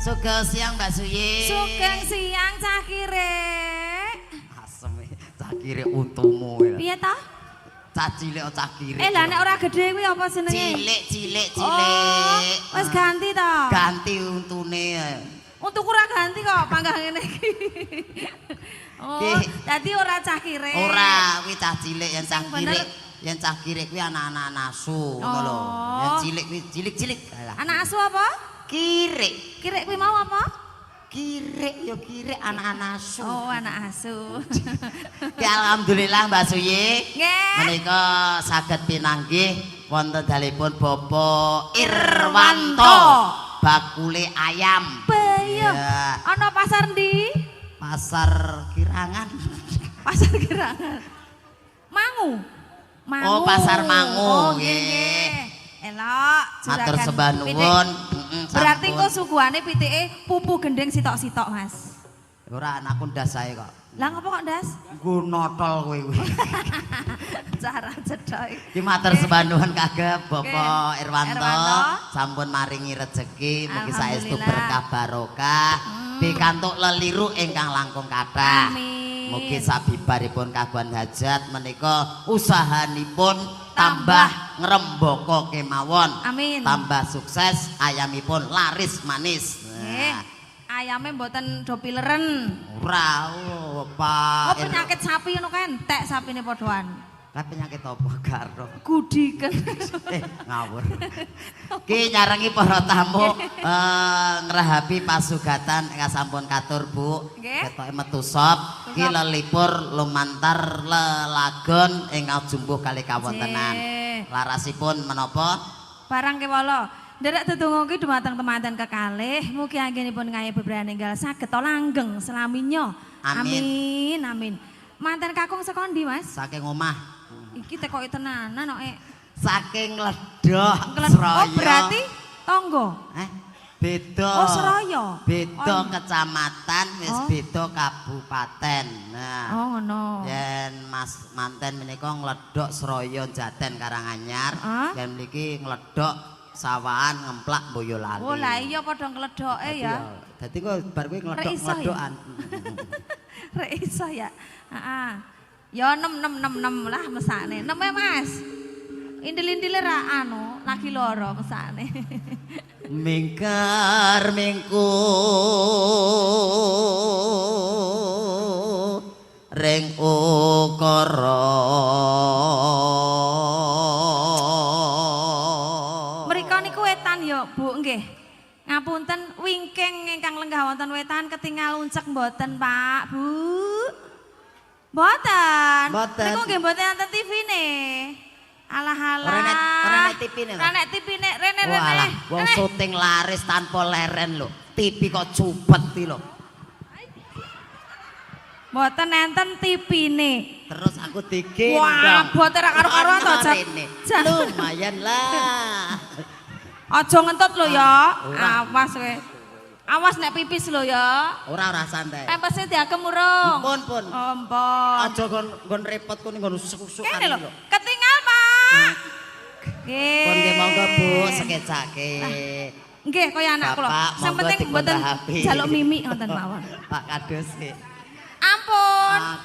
Sugeng siang Mbak Suyi. Sugeng siang Cah Kirek. Asem Cah Kirek untumu ya. Piye ta? Cah cilik Cah Kirek. Lah nek ora gedhe kuwi apa jenenge? Cilik. Oh, wis ganti ta? Ganti untune. Untukku ora ganti kok panggah ngene iki. Oh, dadi ora Cah Kirek. Ora, kuwi cah cilik yang Cah Bener. Kirek. Yang Cah Kirek kuwi anak-anak nasu ngono lho. Yang cilik kuwi cilik-cilik. Anak asu apa? Kirek. Kirek kuwi mau apa? Kirek ya kirek anak-anak nasu. Oh, anak asu. Ya alhamdulillah Mbak Suyi. Nggih. Menika saged pinanggih wonten dalipun Bapak Irwanto. Bakule ayam. Bayo. Ya. Ana pasar ndi? Pasar Kirangan. Pasar Kirangan. Mangu. Oh, Pasar Mangu. Oh, Nggih. nggih. Elok. Matur juragan sembah pitik. nuwun. Berarti Sampun. kok suguhane pitike pupu gendeng sitok-sitok, Mas. Ora anakku ndas saya kok. Lah ngopo kok ndas? Nggo notol kowe kuwi. Cara cedhok. Iki matur sembah nuwun kagem Bapak Irwanto. Irwanto. Sampun maringi rejeki mugi saestu Alhamdulillah. berkah barokah. Pikantuk leliru ingkang langkung kathah. Amin. Mugi sabibaripun kagungan hajat menika usahanipun tambah ngrembaka kemawon. Amin. Tambah sukses ayamipun laris manis. Nggih. Nah, Ayame mboten do pileren. ora Oh, Pak. penyakit sapi ngono kan entek sapine padhoan. Lah penyakit apa karo? Gudiken. Ngawur. Ki nyarengi para tamu ngerahapi pasugatan ingkang sampun katur Bu. Nggih. Ketoke metu sop. Ki lelipur lumantar lelagon ingkang jumbuh kali kawontenan. Nggih. Larasipun menapa? Barang kewala. Nderek tetunggu ki dumateng temanten kekalih, mugi anggenipun kaya bebrayan enggal saged to langgeng selaminyo. Amin. Amin. Manten kakung saka ndi, Mas? Saking omah. Iki tekoki tenanan kok. Saking ledok Oh, Sraya. berarti tonggo. Beda. Oh, Seraya. Beda Oh. kecamatan wis Oh. beda kabupaten. Nah. Oh, ngono. Yen Mas manten menika ngledok Seraya Jaten Karanganyar. Ah? Yen mriki ngledok Sawahan Ngemplak Boyolali. Oh, lah iya padha ngledoke ya. Dadi kok bar kuwi Rek iso ya? ngledok-ngledokan. Rek iso ya. Heeh. Ya 6 lah mesane. 6 ya, Mas. Indil-indile ra anu, lagi loro mesane. Mingkar mingku ring ukara Mriko niku wetan ya, Bu, nggih. Ngapunten wingking ingkang lenggah wonten wetan ketingal uncek mboten, Pak, Bu. Mboten. Mboten. Niku nggih mboten wonten TV-ne. Alah-alah. Ora nek TV-ne lho. Ora nek TV-ne, rene. Walah, wong syuting laris tanpa leren lho. TV kok cupet iki lho. Mboten enten TV-ne. Terus aku digendong. Wah, bote ra karo-karuan to, Jat. Rene. Jat. Lumayan lah. Aja ngentut lho ya. Ora. Awas kowe. Awas nek pipis lho ya. Ora santai. Pempesnya diagem urung. Pun. Oh, mpun. Aja nggon repot kene nggon susuk-susukan Kene lho, lho. ketinggal, Pak. Nggih. Pun nggih monggo Bu sekecake. Nggih, kaya anak kula. Bapak, Sing monggo penting dipundhah mboten HP. jaluk mimik ngoten mawon. Pak Kadus nggih. Ampun. Ah.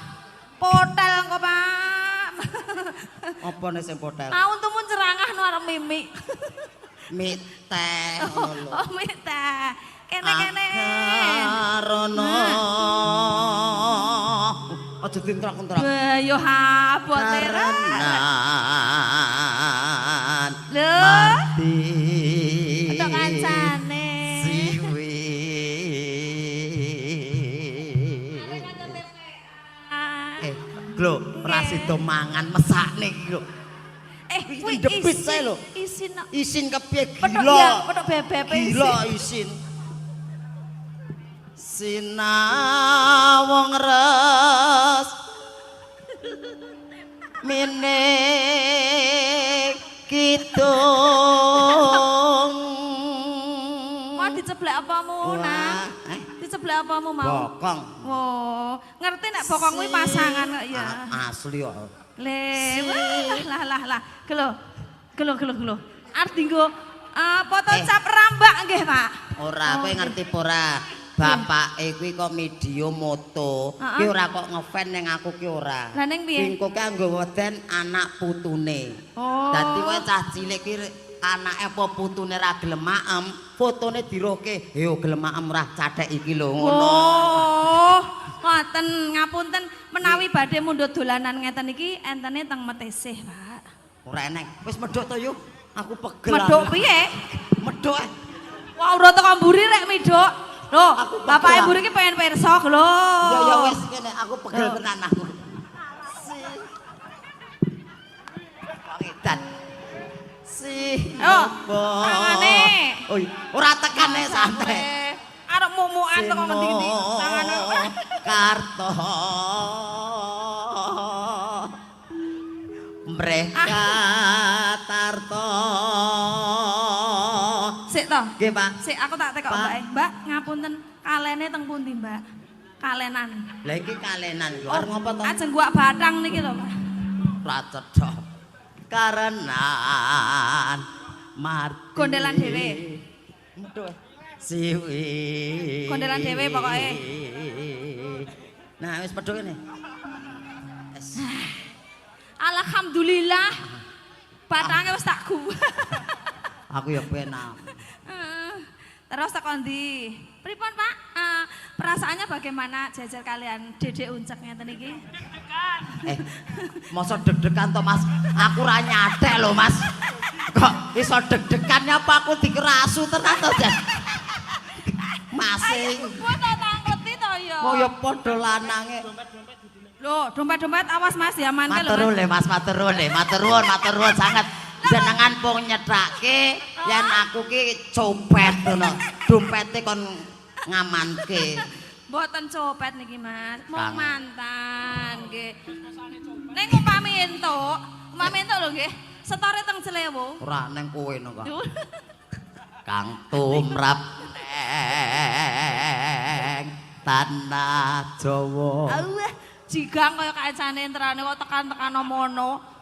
Potel engko, Pak. Apa nek sing potel? Ah, untumun cerangah nu arep mimik. Mie teh ngono lho. Oh, mik ta. Kene-kene. Karono. Aja dintrak-entrak. Bayo ha boteran. Karenan Lho. mati Untuk kancane. siwi lho ora sida mangan mesakne iki lho Kuwi debit sae lho. Isin. isin kepiye Petuk gila ya, petuk bebek gila isin sinawong res minik kidung Mau diceblek apamu, Nak? Diceblek apamu mau? bokong Oh, ngerti nek bokong kuwi pasangan kok ya. asli kok Le, lah. Gelo. Arep dinggo Foto cap rambak nggih, Pak. Ora, kowe ngerti apa ora? Bapake kuwi kok media moto. Ki ora kok ngefan ning aku ki ora. Lah ning piye? Engko ki anggo weden anak putune. Oh. Dadi kowe cah cilik ki anake apa putune ra gelem maem, fotone dirohke. Yo gelem maem ora cathek iki lho ngono. Oh. Ngoten, ngapunten menawi badhe mundhut dolanan ngeten iki entene teng Metesih, Pak. Ora eneng. Wis medhok to yo. Aku pegel. Medhok piye? Medhok. Wah, ora teko mburi rek medhok. Loh, Aku bapake mburi ki pengen pirsa lho. Ya wis kene aku pegel tenan aku. Pangedan. Oh, tangane. Oi, ora tekane santai. Arep mumukan teko ngendi-endi tangane. Karto. Mereka Tarto. Sik to. Nggih, Pak. Sik aku tak tekok, Pak. Mbak. Mbak, ngapunten kalene teng pundi, Mbak? Kalenan. Lah iki kalenan lho. Arep ngopo to? Ajeng guak bathang niki lho, Pak. Ra cedhok. Karenan marti. Gondelan dhewe. Muduh. Siwi. Gondelan dhewe pokoke. Nah, wis pedho kene. Alhamdulillah. Bathange wis tak gu. Aku ya penak. Terus teko ndi? Pripun, Pak? Perasaannya bagaimana jajar kalian Dede Uncek ngeten iki? Masa deg-degan to, Mas? Aku ra nyatek lho, Mas. Kok iso deg-degannya apa aku dikerasu tenan to, Jan? Masing. Kuwi tak tangketi to ya. Mau ya padha lanange. Loh, dompet-dompet awas Mas diamanke lho. Matur nuwun, Mas, matur nuwun sangat. Jenengan pun nyedake yen aku ki copet ngono. Dompete kon ngamanke. Mboten copet niki, Mas. Mau Kang. mantan nggih. Ning upami entuk lho nggih. Setore teng Celewu. Ora ning kowe no kok. Kang tumrap neng tanah Jawa. Awah, jigang kaya kancane entrane kok tekan-tekan mono.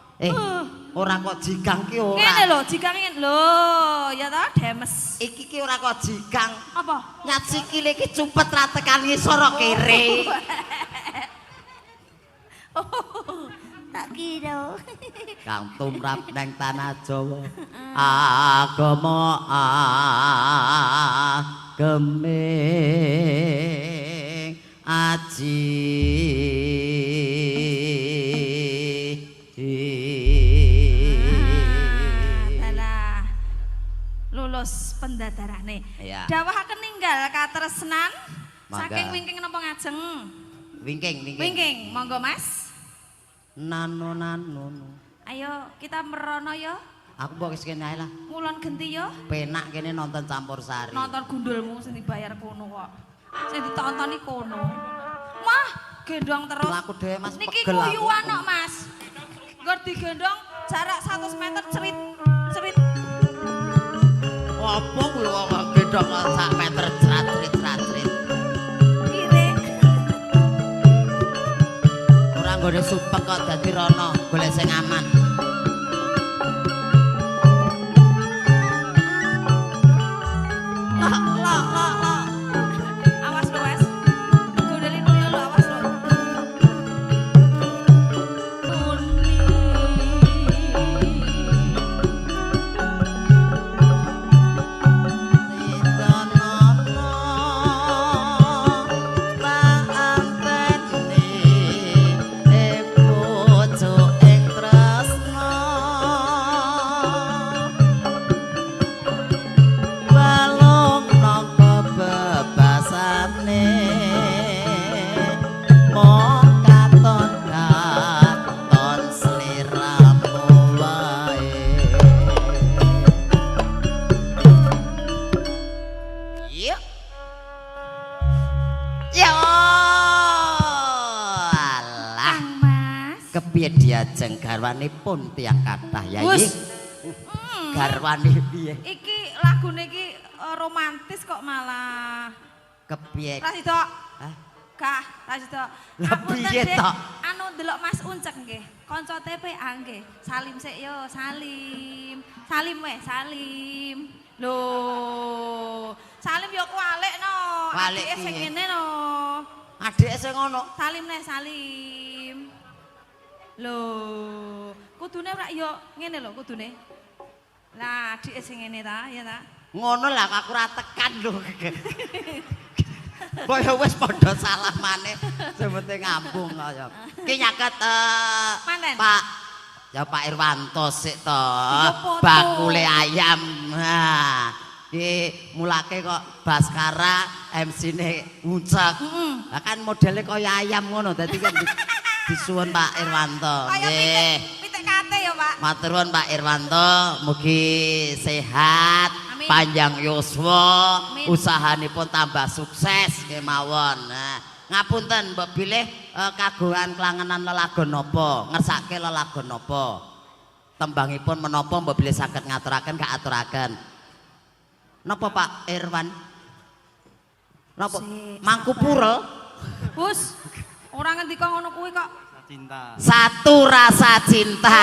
Ora kok jigang ki ora. Ngene lho, jigange lho, ya ta demes. Iki ki ora kok jigang. Apa? Nyat sikile ki cupet ra tekan ngisor kere. Tak kira. Kang tumrap neng tanah Jawa. Agama ageming aji. Dalah. Lulus pendadarane. Iya. Dawahaken ninggal katresnan Mangga. saking wingking napa ngajeng? Wingking. Wingking, monggo Mas. Nano. Ayo kita merono yo. Aku mbok wis kene ae lah. Ngulon genti yo. Penak kene nonton campur sari. Nonton gundulmu sing dibayar kono kok. Sing ditontoni kono. Mah, gendong terus. Laku dhewe Mas Niki pegel aku. kuyuan kok, Mas. Nggur digendong jarak 100 meter cerit. Apa kuwi wong gedhong sak meter cratrit. Kire. Ora nggone supek kok dadi rono, golek sing aman. Lah. Awas lho, Mas. Gondelin dulu lho, awas lho. Kepiye diajeng garwanipun tiyang kathah ya Wus. Garwane piye? Iki lagune iki romantis kok malah. Kepiye? Rasidok. Hah? Kah, Rasidok. Lah piye tok? Anu ndelok Mas Uncek nggih. Kanca TPA nggih. Salim sik yo, salim. Salim weh, salim. Lho, Salim yo kualik no. Kualik Adike sing piye? ngene no. Adike sing ngono. Salim nih Salim. Lho, kudune ora yo ngene lho kudune. Lah adike sing ngene ta, ya ta? Ngono lah aku ora tekan lho. Kaya wis padha salamane, sing penting ngambung kaya. Ki nyaket Manten? Pak ya Pak Irwanto sik to. foto. Bakule ayam. Nah, ki mulake kok Baskara MC-ne ngucek. Lah kan modele kaya ayam ngono dadi kan disuwun Pak Irwanto. Kaya Nggih. pitik kate ya, Pak. Matur nuwun Pak Irwanto, mugi sehat, Amin. panjang yuswa, Amin. usahanipun tambah sukses kemawon. Nah, ngapunten mbok bilih kagungan klangenan lelagon napa, ngersake lelagon napa. Tembangipun menapa mbok bilih saged ngaturaken kaaturaken. Napa Pak Irwan? Napa? Mangkupura? Bus, ora ngendika ngono kuwi kok. Cinta. Satu rasa cinta.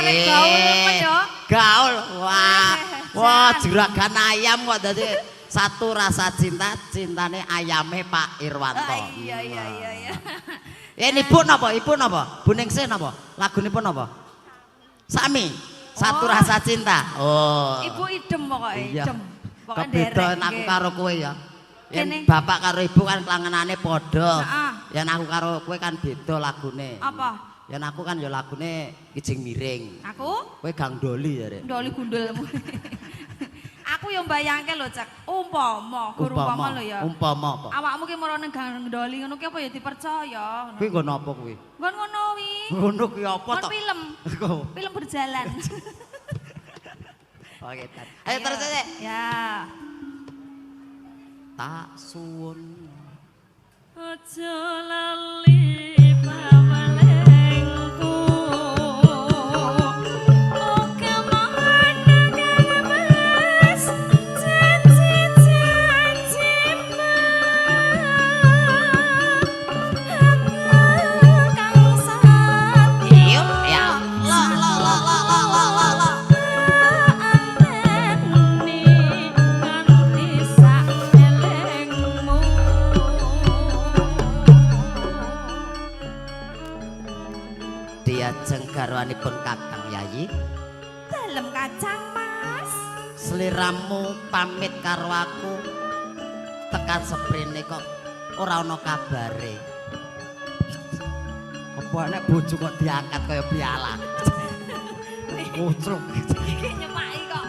Wih, gaul temen yo. Gaul. Wah. Eh, Wah, jan. juragan ayam kok dadi satu rasa cinta, cintane ayame Pak Irwanto. Ah, iya. Ini ibu napa? Ibu napa? Bu Ningsih napa? Lagunipun napa? Sami. Satu Oh. rasa cinta. Oh. Ibu idem pokoke, Iya. idem. Pokoke Kebedaan derek, aku nggih. karo kowe ya. Yen Kene. bapak karo ibu kan klangenane padha. Heeh. Yen aku karo kowe kan beda lagune. Apa? Yen aku kan ya lagune Kijing Miring. Aku Kowe Gang Doli ya, Rek. ndoli gundulmu. Aku yang bayangke lho, Cek. Umpama, guru umpama lho ya. Umpama apa? Awakmu ki marane gang ndoli ngono ki apa ya dipercaya. Kuwi nggon apa kuwi? Nggon ngono wi. Ngono kuwi apa Nggon to? film. Kok? Film berjalan. Oke, ayo terus aja. Ya. Tak suwun. Aja lali pamalengku. Oke mandang mas janji-janjimu. Aku kang sati. Iya, ya. La la la la la la la la. Anteni kanthi saelengmu. Diajeng garwanipun Kakang Yayi, Dalem kacang mas. sliramu pamit karo aku. Tekan seprene kok ora ana kabare. Apa nek bojo kok diangkat kaya piala. Pucruk. Iki nyemaki kok.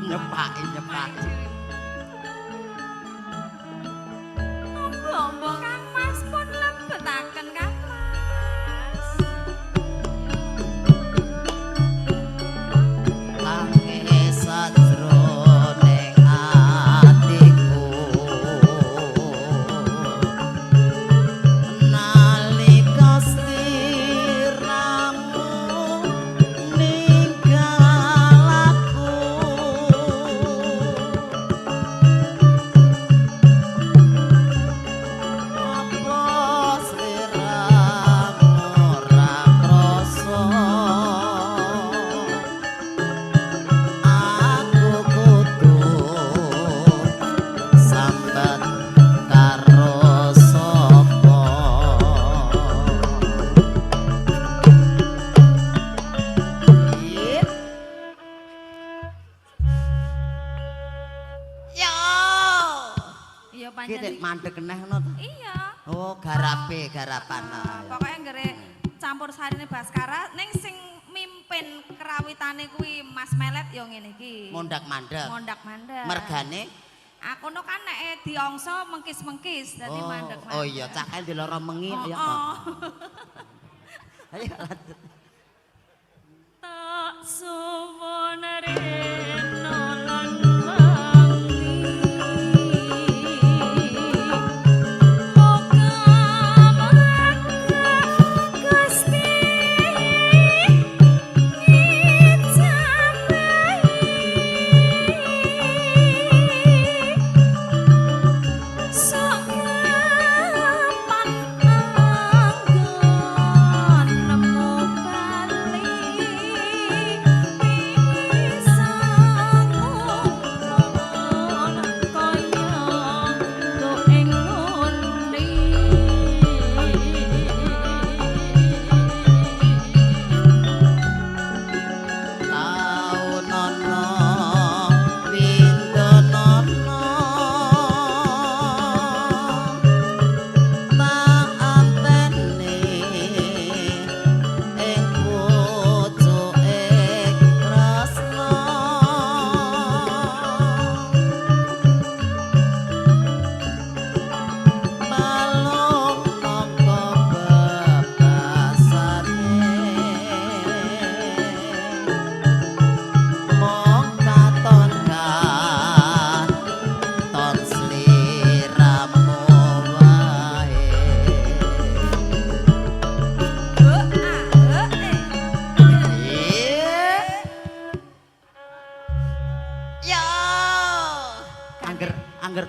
Nyepaki. Ombo Kang Mas pun lebetaken Kang Mas. Lange sajroning atiku. Nalika sliramu ninggal aku. Apa sliramu ora krasa? Aku kudu sambat karo sapa. Yo. Iya Ki pancen. nek mandek keneh ngono to. Iya. Oh, garapan. Pokoknya nggere campur sarine Baskara ning sing mimpin kerawitane kuwi Mas Melet yo ngene iki. Mondak-mandek. Mondak-mandek. Mergane Aku no kan nek diongso mengkis-mengkis dadi mandek-mandek. oh iya cakal diloro mengi ya. Oh. Ayo lanjut. Tak suwun rena lan wangi. Moga-moga Gusti ngijabahi. Sakapan anggon nemu bali bisa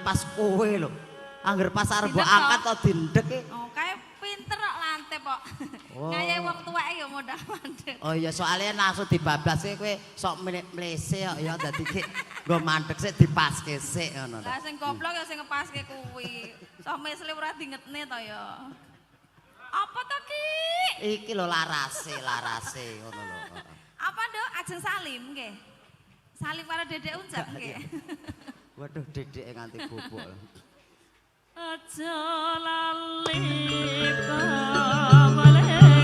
pas kowe lho. Angger pas arep mbok Dindek angkat to dindek e. Oh, kae pinter kok lantep kok. Oh. Ngayahi wong tuweke ya modal mandek. Oh iya soalnya langsung dibablas kowe sok mlese kok ya dadi ki nggo mandek sik dipaske sik ngono. Lah sing goblok ya sing ngepaske kuwi. Sok mesle ora dingetne to ya. Apa to ki? Iki lho larase ngono lho. Apa Nduk? Ajeng salim nggih. Salim karo Dedek Unjak nggih. Waduh dedeke nganti bubuk. Aja lali kamalengku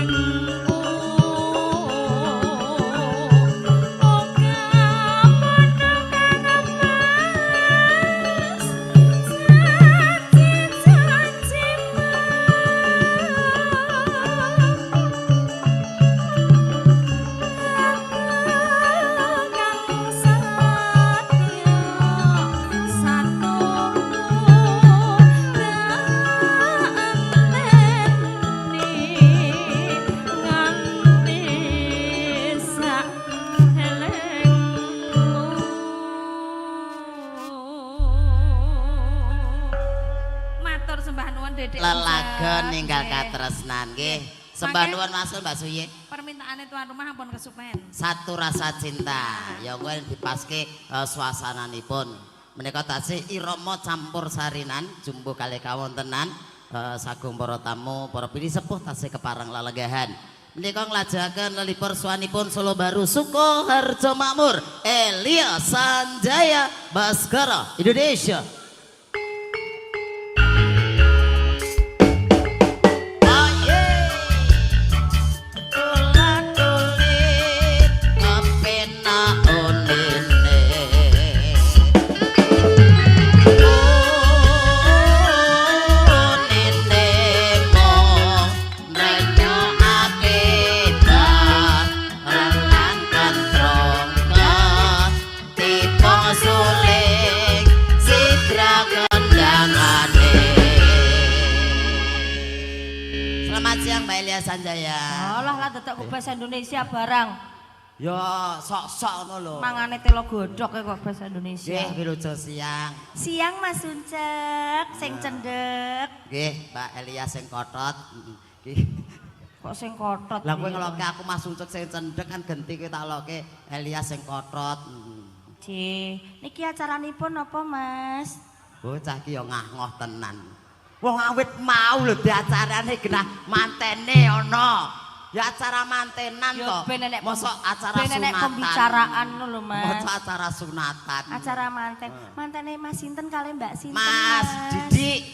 Lelagon ninggal katresnan nggih. Sembah nuwun masul Mbak Suye. Permintaane tuan rumah ampun kesupen. Satu rasa cinta. Ya kuwi dipaske suasananipun. Menika tasih irama campur sarinan jumbo kalih kawontenan sagung para tamu, para pini sepuh tasih kepareng lelenggahan. Menika nglajengaken lelipur suwanipun Solo Baru Sukoharjo Makmur Elia Sanjaya Baskara Indonesia. Sanjaya. Alah lah dadak kok bahasa Indonesia barang. Ya sok-sok ngono lho. Mangane telo godhok kok bahasa Indonesia. Nggih, wiluja siang. Siang Mas Uncek, sing cendhek. Nggih, Mbak Elia sing kotot. Nggih. Kok sing kotot. Lah kowe ngeloke aku Mas Uncek sing cendhek kan genti kowe tak loke Elia sing kotot. Ji, niki acaranipun apa, Mas? Bocah ki ya ngah-ngoh tenan. Wong awit mau lho diacarane genah mantene ana. Ya acara mantenan to. Mosok acara sunatan. Ben pembicaraan lho, Mas. Mosok acara sunatan. Acara manten. Mantene Mas sinten kali Mbak sinten? Mas Didik.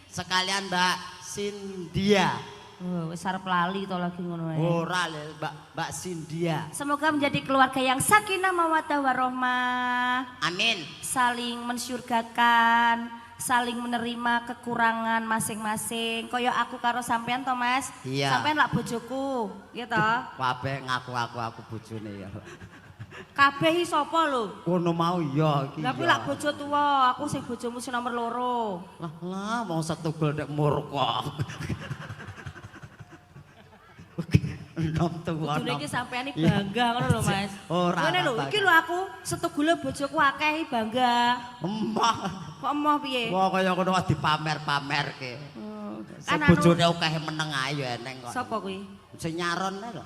Sekalian Mbak Sindia. Oh, wis arep lali to lagi ngono ae. Ora lho, Mbak Sindia. Semoga menjadi keluarga yang sakinah mawaddah warahmah. Amin. Saling mensyurgakan. Saling menerima kekurangan masing-masing. Kaya aku karo sampean to, Mas. Iya. Sampean lak bojoku, gitu. Kabeh ngaku-ngaku aku bojone ya. Kabeh sapa lho? Kono mau ya iki. Lah kuwi lak bojo tuwa, aku sing bojomu sing nomor 2. Lah wong setugel nek murka. Enom tuwa. Kudune iki sampean iki bangga ngono lho, Mas. Ora. Ngene lho, iki lho aku setugule bojoku akeh bangga. Emah. Kok emoh piye? Wah kaya ngono wis dipamer-pamerke. Sing Kan bojone akeh meneng ae ya eneng kok. Sapa kuwi? Sing nyaron ae lho.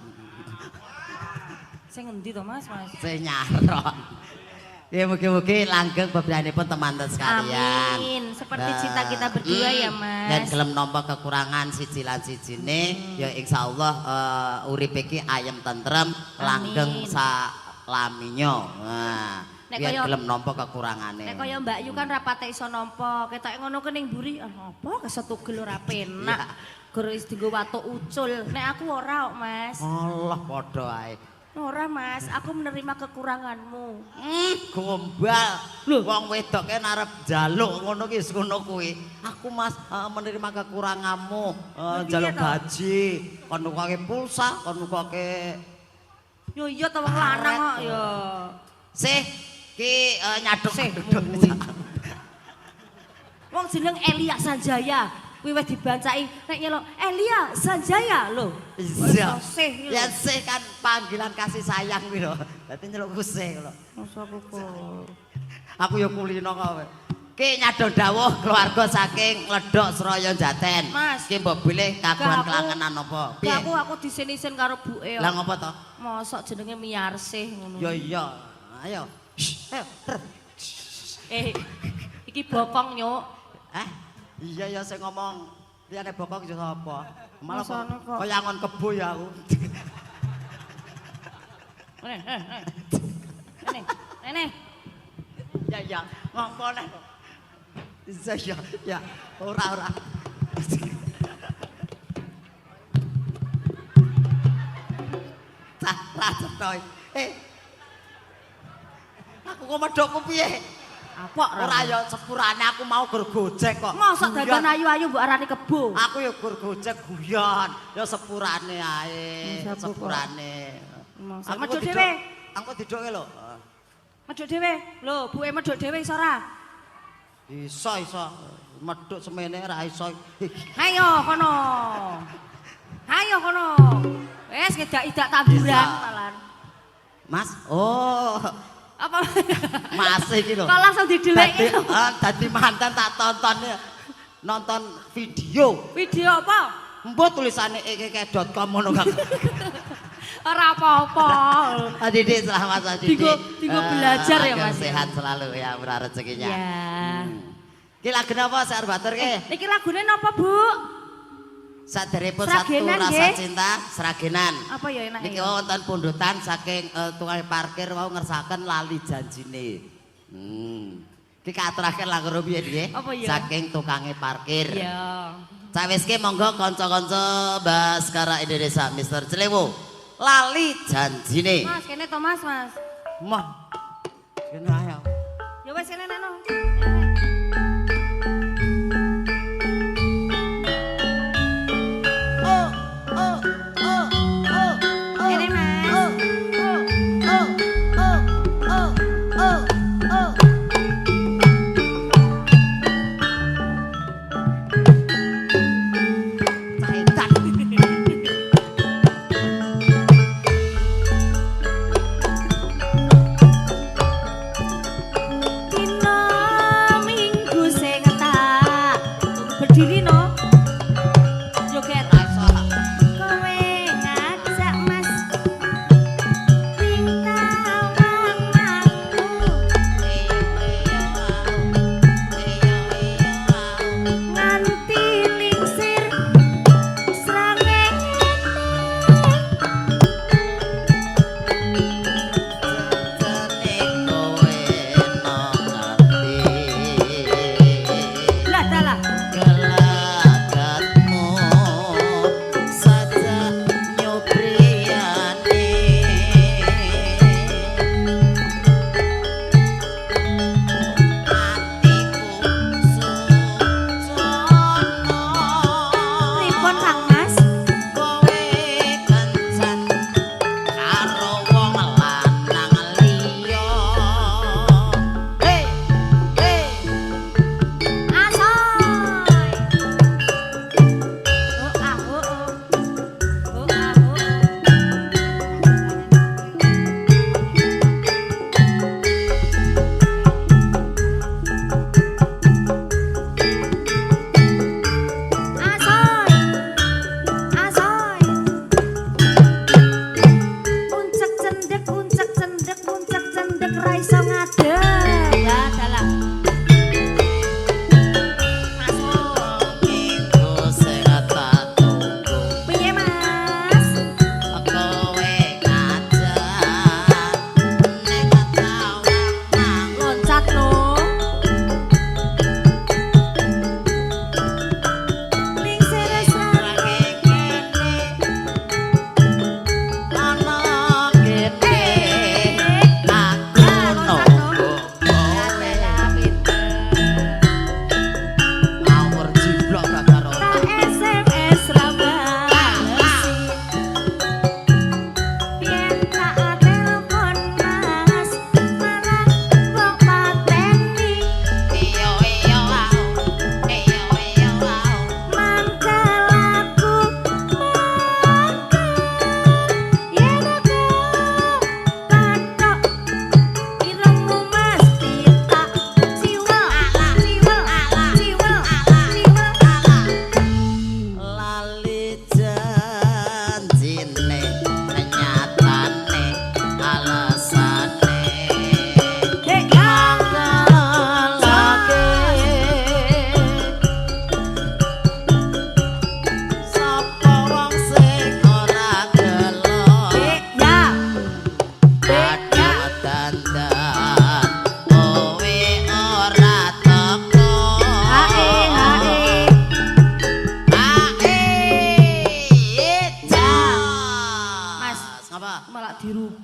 Sing endi to, Mas? Sing nyaron. Ya mugi-mugi langgeng beberanipun teman-teman sekalian. Amin. Seperti cinta kita berdua ya, Mas. Dan gelem nampa kekurangan siji lan sijine ya insyaallah urip iki ayem tentrem, langgeng salaminya. Nah, Nek biar kaya gelem nampa kekurangane. Nek kaya Mbak Yu kan rapate iso nampa, ketoke ngono ke ning mburi, apa kesetugel ora penak. Gur wis dienggo watuk ucul. Nek aku ora kok, Mas. Allah padha ae. Ora, Mas, aku menerima kekuranganmu. Gombal. Lho, wong wedok kan arep njaluk ngono ki ngono kuwi. Aku Mas menerima kekuranganmu, njaluk gaji, kon nukoke pulsa, kon nukoke. Yo iya to wong lanang kok ya. Sih, ki nyaduk Sih, wong jeneng Elia Sanjaya. Kuwi wis dibancaki nek nyelok Elia Sanjaya lho. Iya. Sih. Ya sih kan panggilan kasih sayang kuwi lho. Dadi nyeluk sih lho. Masa aku kok. Aku ya kulino kowe. Ki nyadong dawuh keluarga saking Ledok Seraya Jaten. Mas. Ki mbok bilih kagungan kelangenan apa? Piye? Aku disin-isin karo buke. Lah ngopo to? Mosok jenenge Miyarsih ngono. Ya iya. Ayo. Ayo. Iki bokong nyuk. Iya ya sing ngomong liyane bokong ya sapa? Malah Masane kok. kaya angon kebo ya aku. Ini. Ya ngomong nek. Ya. Ora. Ra cetoy. Aku kok medhokku piye? Apa Ora ya sepurane aku mau gur gojek kok. Mosok Guyon. dagan ayu-ayu mbok arani kebo. Aku ya gur gojek guyon. Ya sepurane ae. Sepurane. Mosok medhok dhewe. Aku didoke lho. Medhok dhewe. Lho, buke medhok dhewe iso ora? Iso. Medhok semene ra iso. Ayo kono. Wes ngedak-idak taburan malan. Mas, oh. Apa? Mas iki lho. Kok langsung dideleki? Dadi mantan tak tonton nonton video. Video apa? Mbok tulisane ekeke.com ngono kan. Ora apa-apa. Didik selamat Mas Didik. Digo belajar ya Agar Mas. sehat selalu ya murah rezekinya. Ya. Ki lagu napa Sar Batur ki? Niki lagune napa, Bu? Saderepun satu Seragenan, rasa nggih. cinta seragenan. Apa ya enake? Niki wonten pundutan saking tukang parkir mau ngersaken lali janjine. Ki katuraken lagu piye nggih? Apa ya? Saking tukange parkir. Iya. Caweske monggo kanca-kanca Baskara Indonesia Mister Celewo. Lali janjine. Mas, kene to Mas. Mah. Kene ayo. Ya wes kene neno. Kene Mas. Caetan. Dino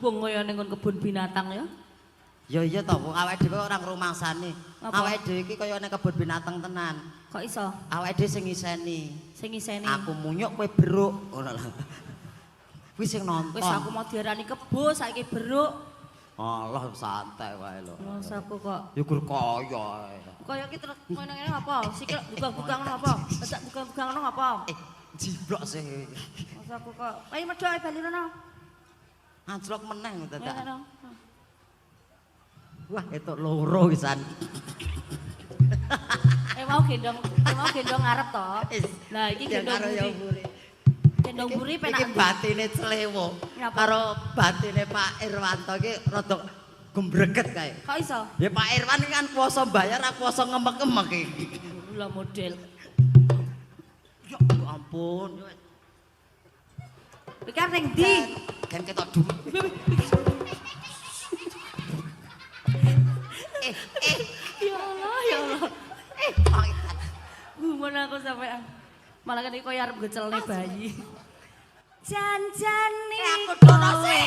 wong kaya ning kebun binatang ya. Ya iya to, wong awake dhewe orang rumangsane. Apa? Awake dhewe iki kaya ning kebun binatang tenan. Kok iso? Awake dhewe sing ngiseni. Sing iseni. Aku munyuk kowe beruk ngono lho. Kuwi sing nonton. Wis aku mau diarani kebo saiki beruk. Allah santai wae lho. Masa aku kok Ya gur kaya. kaya iki terus koyo ngene apa? Sikil buka-buka ngono apa? Becak buka-buka ngono apa? Jiblok sih. Masa aku kok ayo medho ae bali rono. Anjlok meneh Ya dadak. rono. Wah, itu loro pisan. Mau gendong ngarep to. Lah iki gendong karo ya buri. mburi. Gendong buri penak. Iki batine clewo. Ngapa? Karo batine Pak Irwanto iki rada gembreget kae. Kok iso? Ya Pak Irwan iki kan kuasa bayar, aku kuasa ngemek-ngemek iki. Lah model. Ya ampun. Iki kan ning ndi? Kan ketok dhuwit. Ya Allah, ya Allah. Pangitan. Gumun aku sampean. Malah kan iki koyo arep gecelne bayi. Janjane Aku dono sih.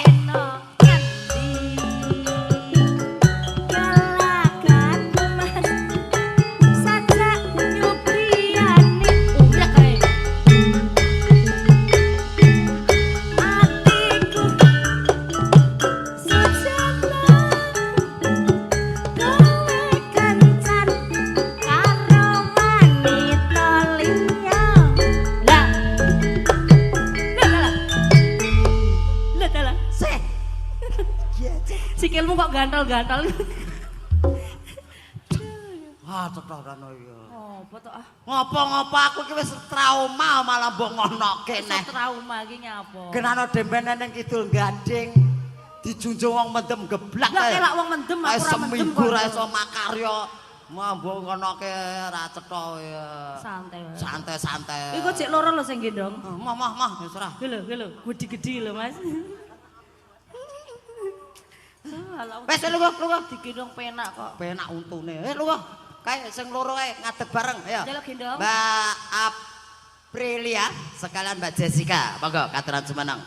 Sikilmu kok gantal-gantal. Ah, cetoran ya. Oh, apa to ah? Ngopo-ngopo aku ki wis trauma malah mbok ngonoke Iso neh. trauma iki nyapa? Kenano dempene ning kidul gandeng dijunjung wong mendem geblak Lah kae. kelak wong mendem aku ora mendem seminggu ra iso makarya. Mbok ngonoke ra cetha ya. Santai wae. Santai-santai. Iku jek loro lho sing gendong. Mah wis ora. Lho, gede-gede lho, Mas. Wes lu kok Digendong penak kok. penak untune. Lu kae sing loro kae ngadeg bareng ayo. Jaluk gendong. Mbak Aprilia sekalian Mbak Jessica. Monggo katuran semeneng.